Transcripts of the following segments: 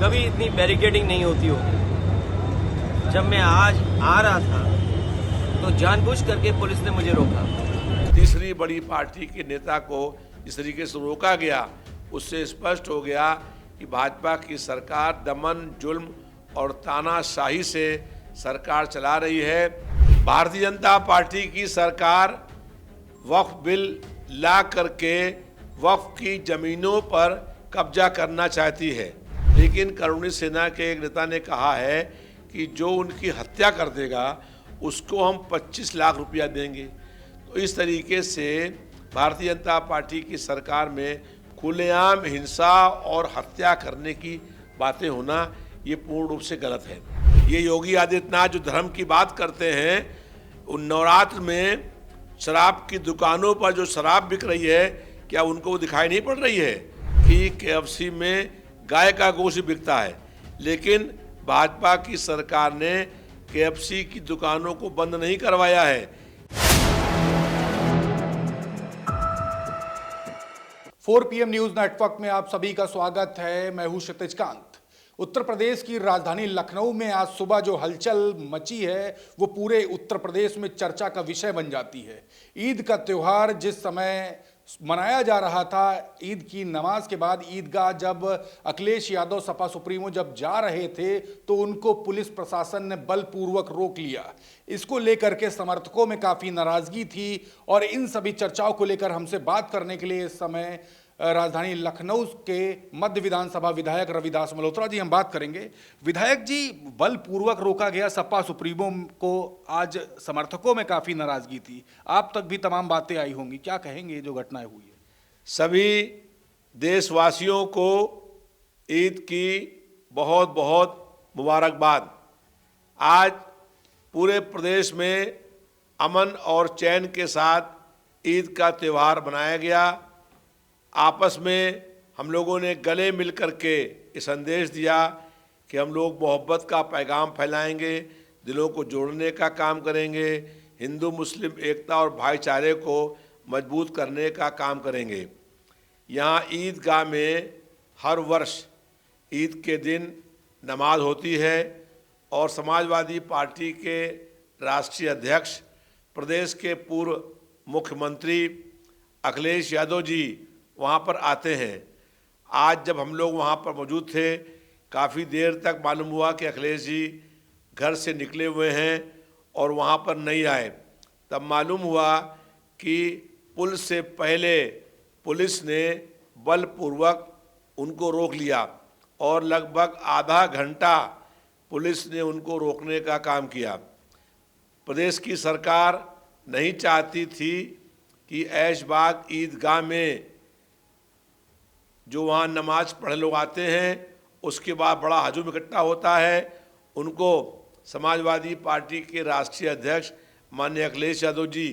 कभी इतनी बैरिकेडिंग नहीं होती होगी। जब मैं आज आ रहा था तो जानबूझ करके पुलिस ने मुझे रोका। तीसरी बड़ी पार्टी के नेता को इस तरीके से रोका गया, उससे स्पष्ट हो गया कि भाजपा की सरकार दमन, जुल्म और तानाशाही से सरकार चला रही है। भारतीय जनता पार्टी की सरकार वक्फ बिल ला करके वक्फ की जमीनों पर कब्जा करना चाहती है, लेकिन करुणी सेना के एक नेता ने कहा है कि जो उनकी हत्या कर देगा उसको हम 25 लाख रुपया देंगे। तो इस तरीके से भारतीय जनता पार्टी की सरकार में खुलेआम हिंसा और हत्या करने की बातें होना ये पूर्ण रूप से गलत है। ये योगी आदित्यनाथ जो धर्म की बात करते हैं, उन नवरात्र में शराब की दुकानों पर जो शराब बिक रही है, क्या उनको दिखाई नहीं पड़ रही है कि KFC में गाय का गोश्त बिकता है, लेकिन भाजपा की सरकार ने KFC की दुकानों को बंद नहीं करवाया है। 4 PM न्यूज नेटवर्क में आप सभी का स्वागत है। मैं हूं क्षितिज कांत। उत्तर प्रदेश की राजधानी लखनऊ में आज सुबह जो हलचल मची है वो पूरे उत्तर प्रदेश में चर्चा का विषय बन जाती है। ईद का त्योहार जिस समय मनाया जा रहा था, ईद की नमाज के बाद ईदगाह जब अखिलेश यादव सपा सुप्रीमो जब जा रहे थे तो उनको पुलिस प्रशासन ने बलपूर्वक रोक लिया। इसको लेकर के समर्थकों में काफ़ी नाराजगी थी और इन सभी चर्चाओं को लेकर हमसे बात करने के लिए इस समय राजधानी लखनऊ के मध्य विधानसभा विधायक रविदास मल्होत्रा जी हम बात करेंगे। विधायक जी, बलपूर्वक रोका गया सपा सुप्रीमो को, आज समर्थकों में काफ़ी नाराजगी थी, आप तक भी तमाम बातें आई होंगी, क्या कहेंगे जो घटनाएं हुई है? सभी देशवासियों को ईद की बहुत बहुत मुबारकबाद। आज पूरे प्रदेश में अमन और चैन के साथ ईद का त्यौहार मनाया गया। आपस में हम लोगों ने गले मिल कर के ये संदेश दिया कि हम लोग मोहब्बत का पैगाम फैलाएंगे, दिलों को जोड़ने का काम करेंगे, हिंदू मुस्लिम एकता और भाईचारे को मजबूत करने का काम करेंगे। यहाँ ईदगाह में हर वर्ष ईद के दिन नमाज होती है और समाजवादी पार्टी के राष्ट्रीय अध्यक्ष, प्रदेश के पूर्व मुख्यमंत्री अखिलेश यादव जी वहाँ पर आते हैं। आज जब हम लोग वहाँ पर मौजूद थे, काफ़ी देर तक मालूम हुआ कि अखिलेश जी घर से निकले हुए हैं और वहाँ पर नहीं आए। तब मालूम हुआ कि पुल से पहले पुलिस ने बलपूर्वक उनको रोक लिया और लगभग आधा घंटा पुलिस ने उनको रोकने का काम किया। प्रदेश की सरकार नहीं चाहती थी कि ऐशबाग ईदगाह में जो वहाँ नमाज पढ़े लोग आते हैं उसके बाद बड़ा हजूम इकट्ठा होता है, उनको समाजवादी पार्टी के राष्ट्रीय अध्यक्ष माननीय अखिलेश यादव जी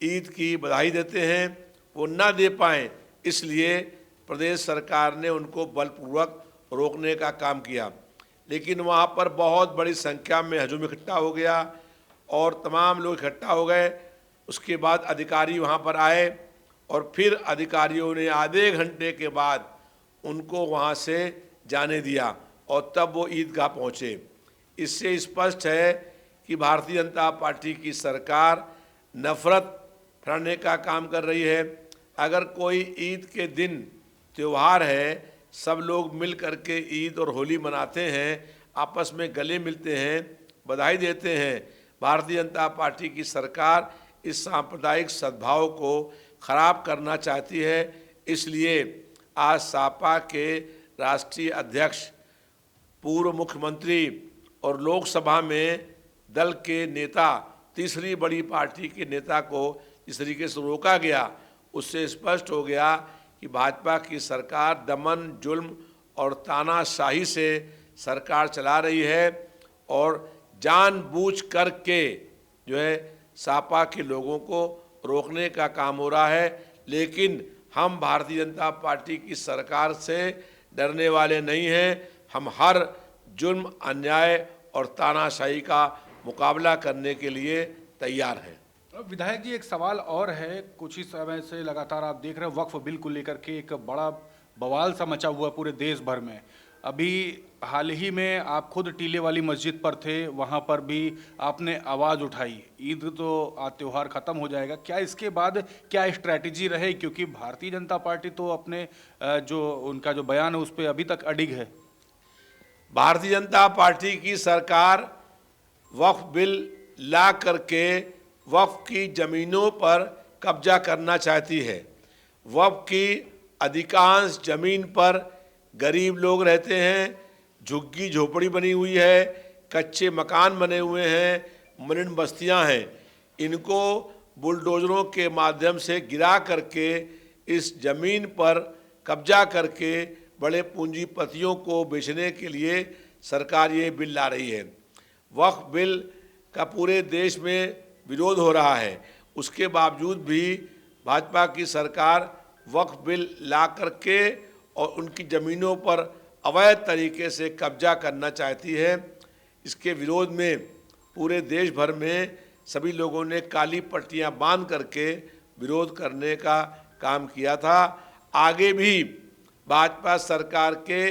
ईद की बधाई देते हैं, वो ना दे पाएँ, इसलिए प्रदेश सरकार ने उनको बलपूर्वक रोकने का काम किया। लेकिन वहाँ पर बहुत बड़ी संख्या में हजूम इकट्ठा हो गया और तमाम लोग इकट्ठा हो गए। उसके बाद अधिकारी वहाँ पर आए और फिर अधिकारियों ने आधे घंटे के बाद उनको वहाँ से जाने दिया और तब वो ईदगाह पहुँचे। इससे स्पष्ट है कि भारतीय जनता पार्टी की सरकार नफरत फैलाने का काम कर रही है। अगर कोई ईद के दिन त्यौहार है, सब लोग मिल कर के ईद और होली मनाते हैं, आपस में गले मिलते हैं, बधाई देते हैं। भारतीय जनता पार्टी की सरकार इस सांप्रदायिक सद्भाव को खराब करना चाहती है। इसलिए आज सपा के राष्ट्रीय अध्यक्ष, पूर्व मुख्यमंत्री और लोकसभा में दल के नेता, तीसरी बड़ी पार्टी के नेता को इस तरीके से रोका गया, उससे स्पष्ट हो गया कि भाजपा की सरकार दमन, जुल्म और तानाशाही से सरकार चला रही है और जानबूझ कर के जो है सपा के लोगों को रोकने का काम हो रहा है। लेकिन हम भारतीय जनता पार्टी की सरकार से डरने वाले नहीं हैं। हम हर जुल्म, अन्याय और तानाशाही का मुकाबला करने के लिए तैयार हैं। विधायक जी, एक सवाल और है। कुछ ही समय से लगातार आप देख रहे हैं वक्फ बिल को लेकर के एक बड़ा बवाल सा मचा हुआ है पूरे देश भर में। अभी हाल ही में आप खुद टीले वाली मस्जिद पर थे, वहां पर भी आपने आवाज़ उठाई। ईद तो त्योहार ख़त्म हो जाएगा, क्या इसके बाद क्या स्ट्रैटेजी रहे? क्योंकि भारतीय जनता पार्टी तो अपने जो उनका जो बयान है उस पर अभी तक अडिग है। भारतीय जनता पार्टी की सरकार वक्फ बिल ला करके वक्फ की ज़मीनों पर कब्जा करना चाहती है। वक्फ की अधिकांश ज़मीन पर गरीब लोग रहते हैं, झुग्गी झोपड़ी बनी हुई है, कच्चे मकान बने हुए हैं, मलिन बस्तियां हैं। इनको बुलडोजरों के माध्यम से गिरा करके इस ज़मीन पर कब्जा करके बड़े पूंजीपतियों को बेचने के लिए सरकार ये बिल ला रही है। वक्फ बिल का पूरे देश में विरोध हो रहा है, उसके बावजूद भी भाजपा की सरकार वक्फ बिल ला करके और उनकी ज़मीनों पर अवैध तरीके से कब्जा करना चाहती है। इसके विरोध में पूरे देश भर में सभी लोगों ने काली पट्टियां बांध करके विरोध करने का काम किया था। आगे भी भाजपा सरकार के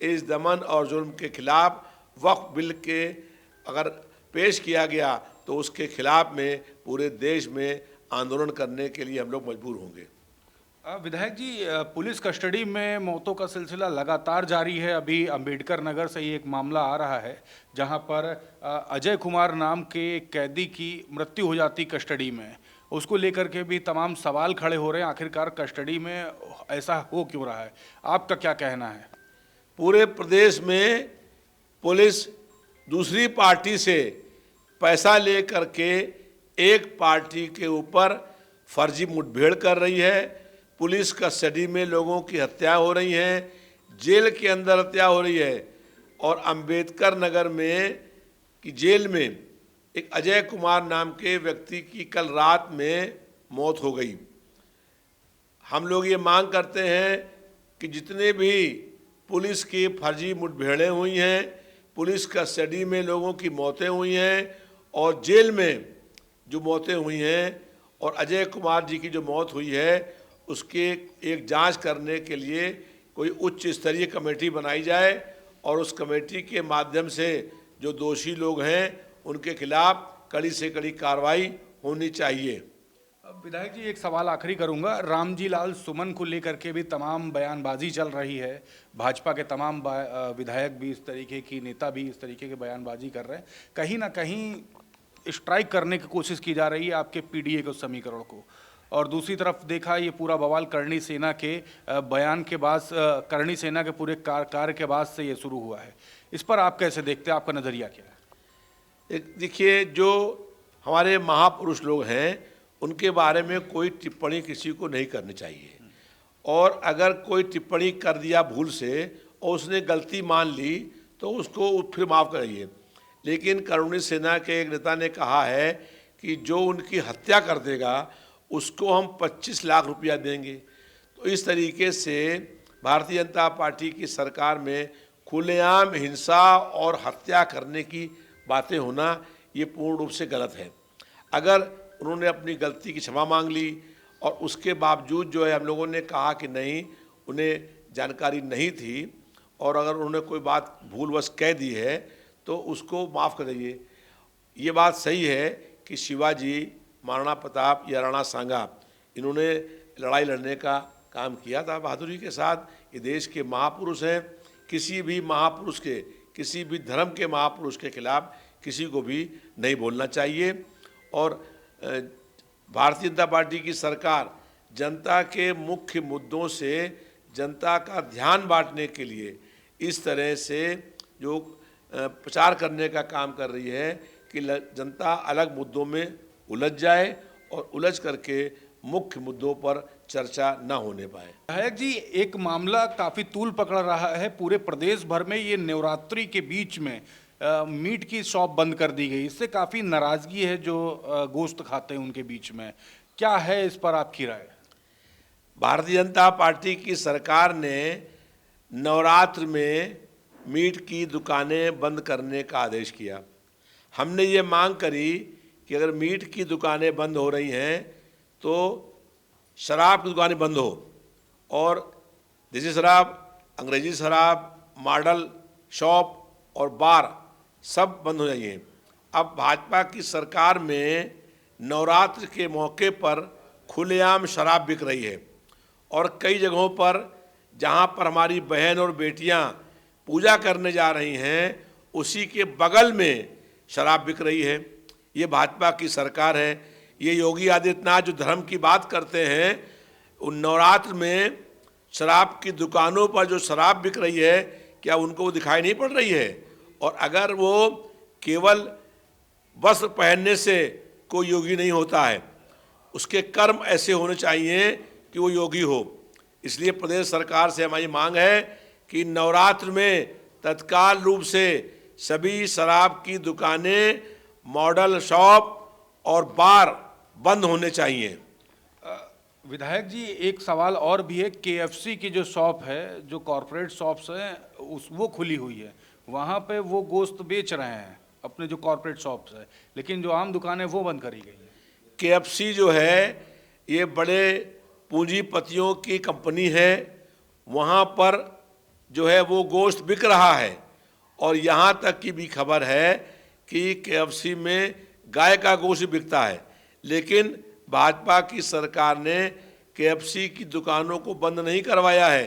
इस दमन और जुल्म के खिलाफ वक्फ बिल के अगर पेश किया गया तो उसके खिलाफ में पूरे देश में आंदोलन करने के लिए हम लोग मजबूर होंगे। विधायक जी, पुलिस कस्टडी में मौतों का सिलसिला लगातार जारी है। अभी अंबेडकर नगर से ही एक मामला आ रहा है जहां पर अजय कुमार नाम के एक कैदी की मृत्यु हो जाती कस्टडी में। उसको लेकर के भी तमाम सवाल खड़े हो रहे हैं, आखिरकार कस्टडी में ऐसा हो क्यों रहा है? आपका क्या कहना है? पूरे प्रदेश में पुलिस दूसरी पार्टी से पैसा ले करके एक पार्टी के ऊपर फर्जी मुठभेड़ कर रही है। पुलिस कस्टडी में लोगों की हत्या हो रही है, जेल के अंदर हत्या हो रही है। और अंबेडकर नगर में की जेल में एक अजय कुमार नाम के व्यक्ति की कल रात में मौत हो गई। हम लोग ये मांग करते हैं कि जितने भी पुलिस की फर्जी मुठभेड़ें हुई हैं, पुलिस कस्टडी में लोगों की मौतें हुई हैं और जेल में जो मौतें हुई हैं और अजय कुमार जी की जो मौत हुई है, उसके एक जांच करने के लिए कोई उच्च स्तरीय कमेटी बनाई जाए और उस कमेटी के माध्यम से जो दोषी लोग हैं उनके खिलाफ कड़ी से कड़ी कार्रवाई होनी चाहिए। अब विधायक जी, एक सवाल आखिरी करूंगा। रामजी लाल सुमन को लेकर के भी तमाम बयानबाजी चल रही है। भाजपा के तमाम विधायक भी इस तरीके की, नेता भी इस तरीके की बयानबाजी कर रहे हैं। कहीं ना कहीं स्ट्राइक करने की कोशिश की जा रही है आपके पीडीए के समीकरण को। और दूसरी तरफ देखा ये पूरा बवाल करणी सेना के बयान के बाद, करणी सेना के पूरे कार्य के बाद से ये शुरू हुआ है। इस पर आप कैसे देखते हैं? आपका नज़रिया क्या है? देखिए, जो हमारे महापुरुष लोग हैं उनके बारे में कोई टिप्पणी किसी को नहीं करनी चाहिए। और अगर कोई टिप्पणी कर दिया भूल से और उसने गलती मान ली तो उसको फिर माफ़ करिए। लेकिन करणी सेना के एक नेता ने कहा है कि जो उनकी हत्या कर देगा उसको हम 25 लाख रुपया देंगे। तो इस तरीके से भारतीय जनता पार्टी की सरकार में खुलेआम हिंसा और हत्या करने की बातें होना ये पूर्ण रूप से गलत है। अगर उन्होंने अपनी गलती की क्षमा मांग ली और उसके बावजूद जो है हम लोगों ने कहा कि नहीं, उन्हें जानकारी नहीं थी और अगर उन्होंने कोई बात भूलवश कह दी है तो उसको माफ़ कर दीजिए। ये बात सही है कि शिवाजी, महाराणा प्रताप या राणा सांगा, इन्होंने लड़ाई लड़ने का काम किया था बहादुरी के साथ। ये देश के महापुरुष हैं। किसी भी महापुरुष के, किसी भी धर्म के महापुरुष के खिलाफ किसी को भी नहीं बोलना चाहिए। और भारतीय जनता पार्टी की सरकार जनता के मुख्य मुद्दों से जनता का ध्यान बांटने के लिए इस तरह से जो प्रचार करने का काम कर रही है कि जनता अलग मुद्दों में उलझ जाए और उलझ करके मुख्य मुद्दों पर चर्चा न होने पाए। विधायक जी, एक मामला काफी तूल पकड़ रहा है पूरे प्रदेश भर में। ये नवरात्रि के बीच में मीट की शॉप बंद कर दी गई, इससे काफी नाराजगी है जो गोश्त खाते हैं उनके बीच में। क्या है इस पर आपकी राय? भारतीय जनता पार्टी की सरकार ने नवरात्र में मीट की दुकानें बंद करने का आदेश किया। हमने ये मांग करी कि अगर मीट की दुकानें बंद हो रही हैं तो शराब की दुकानें बंद हो, और देसी शराब, अंग्रेजी शराब, मॉडल शॉप और बार सब बंद हो जाइए। अब भाजपा की सरकार में नवरात्र के मौके पर खुलेआम शराब बिक रही है और कई जगहों पर जहां पर हमारी बहन और बेटियां पूजा करने जा रही हैं उसी के बगल में शराब बिक रही है। ये भाजपा की सरकार है। ये योगी आदित्यनाथ जो धर्म की बात करते हैं, उन नवरात्र में शराब की दुकानों पर जो शराब बिक रही है, क्या उनको वो दिखाई नहीं पड़ रही है? और अगर वो केवल वस्त्र पहनने से कोई योगी नहीं होता है, उसके कर्म ऐसे होने चाहिए कि वो योगी हो। इसलिए प्रदेश सरकार से हमारी मांग है कि नवरात्र में तत्काल रूप से सभी शराब की दुकानें, मॉडल शॉप और बार बंद होने चाहिए। विधायक जी, एक सवाल और भी है। केएफसी की जो शॉप है, जो कॉरपोरेट शॉप्स हैं, वो खुली हुई है, वहाँ पे वो गोश्त बेच रहे हैं अपने जो कॉरपोरेट शॉप्स है, लेकिन जो आम दुकानें वो बंद करी गई है। केएफसी जो है ये बड़े पूंजीपतियों की कंपनी है, वहाँ पर जो है वो गोश्त बिक रहा है और यहाँ तक की भी खबर है कि केएफसी में गाय का गोश्त बिकता है। लेकिन भाजपा की सरकार ने केएफसी की दुकानों को बंद नहीं करवाया है,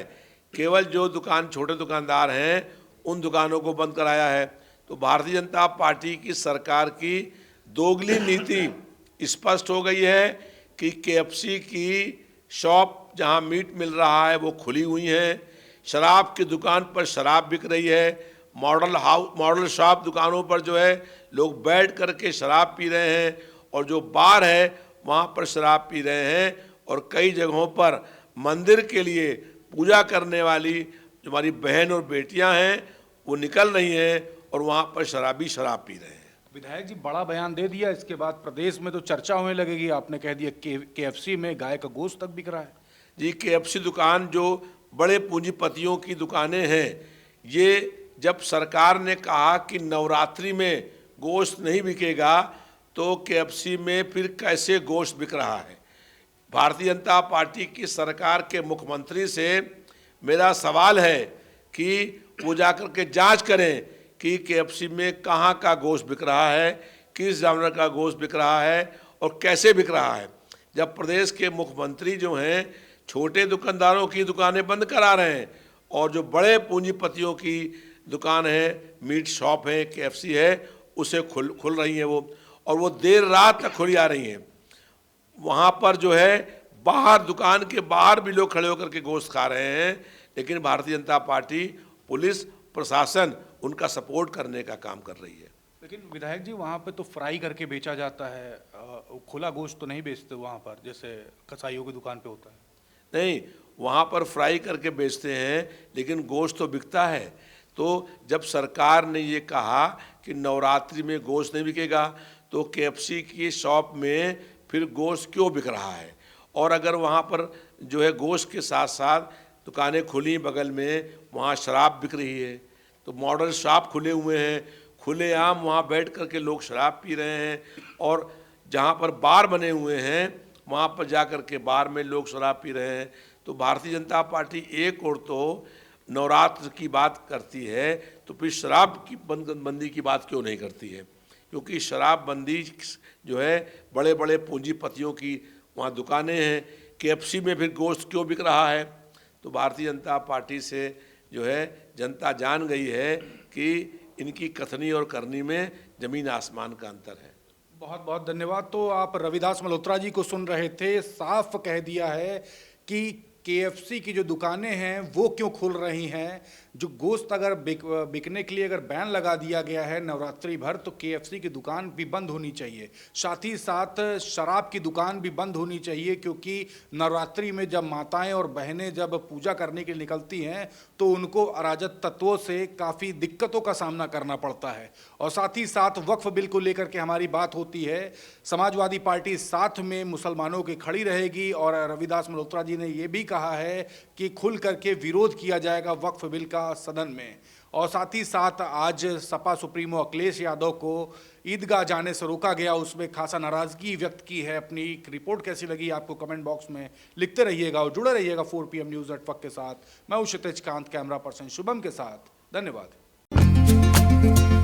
केवल जो छोटे दुकानदार हैं उन दुकानों को बंद कराया है। तो भारतीय जनता पार्टी की सरकार की दोगली नीति स्पष्ट हो गई है कि केएफसी की शॉप जहां मीट मिल रहा है वो खुली हुई है, शराब की दुकान पर शराब बिक रही है, मॉडल शॉप दुकानों पर जो है लोग बैठ करके शराब पी रहे हैं और जो बार है वहाँ पर शराब पी रहे हैं। और कई जगहों पर मंदिर के लिए पूजा करने वाली जो हमारी बहन और बेटियां हैं वो निकल रही हैं और वहाँ पर शराब पी रहे हैं। विधायक जी, बड़ा बयान दे दिया, इसके बाद प्रदेश में तो चर्चा होने लगेगी। आपने कह दिया केएफसी में गाय का गोश्त तक बिक रहा है। जी, केएफसी दुकान जो बड़े पूंजीपतियों की दुकानें हैं, ये जब सरकार ने कहा कि नवरात्रि में गोश्त नहीं बिकेगा तो केएफसी में फिर कैसे गोश्त बिक रहा है? भारतीय जनता पार्टी की सरकार के मुख्यमंत्री से मेरा सवाल है कि वो जाकर के जांच करें कि केएफसी में कहाँ का गोश्त बिक रहा है, किस जानवर का गोश्त बिक रहा है और कैसे बिक रहा है। जब प्रदेश के मुख्यमंत्री जो हैं छोटे दुकानदारों की दुकानें बंद करा रहे हैं और जो बड़े पूंजीपतियों की दुकान है, मीट शॉप है, केएफसी है, उसे खुल रही हैं वो, और वो देर रात तक खुली आ रही हैं। वहाँ पर जो है बाहर, दुकान के बाहर भी लोग खड़े होकर के गोश्त खा रहे हैं, लेकिन भारतीय जनता पार्टी, पुलिस प्रशासन उनका सपोर्ट करने का काम कर रही है। लेकिन विधायक जी, वहाँ पे तो फ्राई करके बेचा जाता है, खुला गोश्त तो नहीं बेचते वहाँ पर, जैसे कसाईयों की दुकान पे होता है। नहीं, वहाँ पर फ्राई करके बेचते हैं, लेकिन गोश्त तो बिकता है। तो जब सरकार ने ये कहा कि नवरात्रि में गोश्त नहीं बिकेगा, तो केएफसी की शॉप में फिर गोश्त क्यों बिक रहा है? और अगर वहाँ पर जो है गोश्त के साथ साथ दुकानें खुली बगल में, वहाँ शराब बिक रही है, तो मॉडल शॉप खुले हुए हैं, खुलेआम वहाँ बैठ कर के लोग शराब पी रहे हैं, और जहाँ पर बार बने हुए हैं वहाँ पर जा कर के बार में लोग शराब पी रहे हैं। तो भारतीय जनता पार्टी एक और तो नवरात्र की बात करती है, तो फिर शराब की बंदी की बात क्यों नहीं करती है? क्योंकि शराब बंदी जो है बड़े बड़े पूंजीपतियों की वहाँ दुकानें हैं। केएफसी में फिर गोश्त क्यों बिक रहा है? तो भारतीय जनता पार्टी से जो है जनता जान गई है कि इनकी कथनी और करनी में जमीन आसमान का अंतर है। बहुत बहुत धन्यवाद। तो आप रविदास मल्होत्रा जी को सुन रहे थे। साफ कह दिया है कि केएफसी की जो दुकानें हैं वो क्यों खुल रही हैं। जो गोश्त अगर बिकने के लिए अगर बैन लगा दिया गया है नवरात्रि भर, तो केएफसी की दुकान भी बंद होनी चाहिए। साथ ही साथ शराब की दुकान भी बंद होनी चाहिए, क्योंकि नवरात्रि में जब माताएं और बहनें जब पूजा करने के लिए निकलती हैं तो उनको अराजक तत्वों से काफ़ी दिक्कतों का सामना करना पड़ता है। और साथ ही साथ वक्फ बिल को लेकर के हमारी बात होती है। समाजवादी पार्टी साथ में मुसलमानों की खड़ी रहेगी, और रविदास मल्होत्रा जी ने ये भी कहा है कि खुल करके विरोध किया जाएगा वक्फ बिल का सदन में। और साथ ही साथ आज सपा सुप्रीमो अखिलेश यादव को ईदगाह जाने से रोका गया, उसमें खासा नाराजगी व्यक्त की है। अपनी रिपोर्ट कैसी लगी आपको कमेंट बॉक्स में लिखते रहिएगा और जुड़े रहिएगा 4 PM न्यूज़ नेटवर्क के साथ। मैं हूं क्षितिज कांत, कैमरा पर्सन शुभम के साथ। धन्यवाद। है।